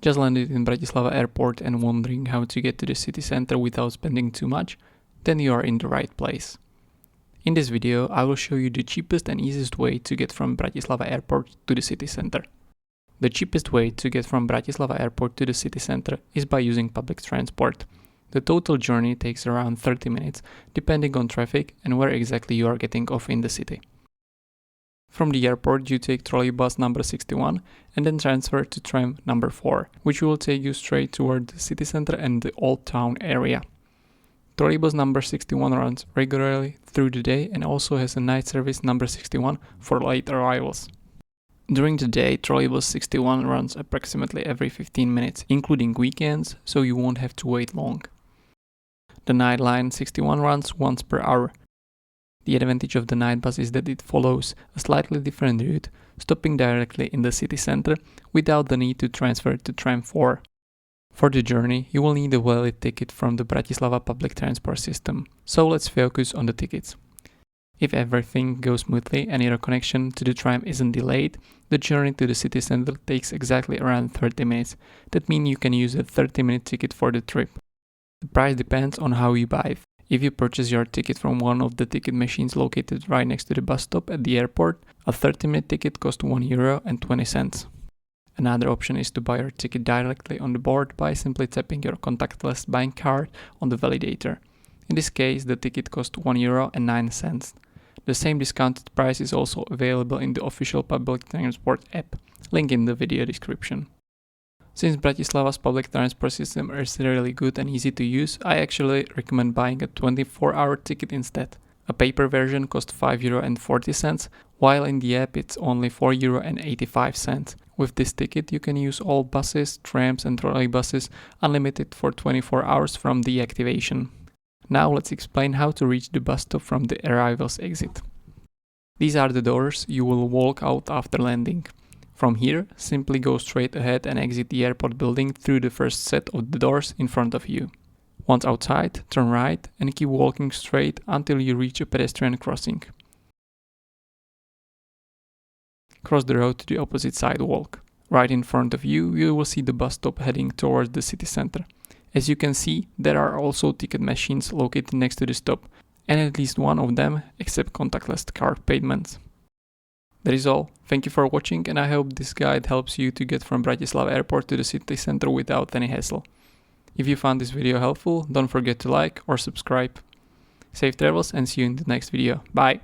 Just landed in Bratislava Airport and wondering how to get to the city center without spending too much? Then you are in the right place. In this video, I will show you the cheapest and easiest way to get from Bratislava Airport to the city center. The cheapest way to get from Bratislava Airport to the city center is by using public transport. The total journey takes around 30 minutes, depending on traffic and where exactly you are getting off in the city. From the airport, you take trolleybus number 61 and then transfer to tram number 4, which will take you straight toward the city center and the old town area. Trolleybus number 61 runs regularly through the day and also has a night service number 61 for late arrivals. During the day, trolleybus 61 runs approximately every 15 minutes, including weekends, so you won't have to wait long. The night line 61 runs once per hour. The advantage of the night bus is that it follows a slightly different route, stopping directly in the city center without the need to transfer to tram 4. For the journey, you will need a valid ticket from the Bratislava public transport system, so let's focus on the tickets. If everything goes smoothly and your connection to the tram isn't delayed, the journey to the city center takes exactly around 30 minutes. That means you can use a 30-minute ticket for the trip. The price depends on how you buy it. If you purchase your ticket from one of the ticket machines located right next to the bus stop at the airport, a 30-minute ticket costs €1.20. Another option is to buy your ticket directly on the board by simply tapping your contactless bank card on the validator. In this case, the ticket costs €1.09. The same discounted price is also available in the official public transport app, link in the video description. Since Bratislava's public transport system is really good and easy to use, I actually recommend buying a 24-hour ticket instead. A paper version costs €5.40, while in the app it's only €4.85. With this ticket you can use all buses, trams and trolleybuses unlimited for 24 hours from the activation. Now let's explain how to reach the bus stop from the arrivals exit. These are the doors you will walk out after landing. From here, simply go straight ahead and exit the airport building through the first set of the doors in front of you. Once outside, turn right and keep walking straight until you reach a pedestrian crossing. Cross the road to the opposite sidewalk. Right in front of you, you will see the bus stop heading towards the city center. As you can see, there are also ticket machines located next to the stop, and at least one of them accepts contactless card payments. That is all. Thank you for watching, and I hope this guide helps you to get from Bratislava Airport to the city center without any hassle. If you found this video helpful, don't forget to like or subscribe. Safe travels and see you in the next video. Bye!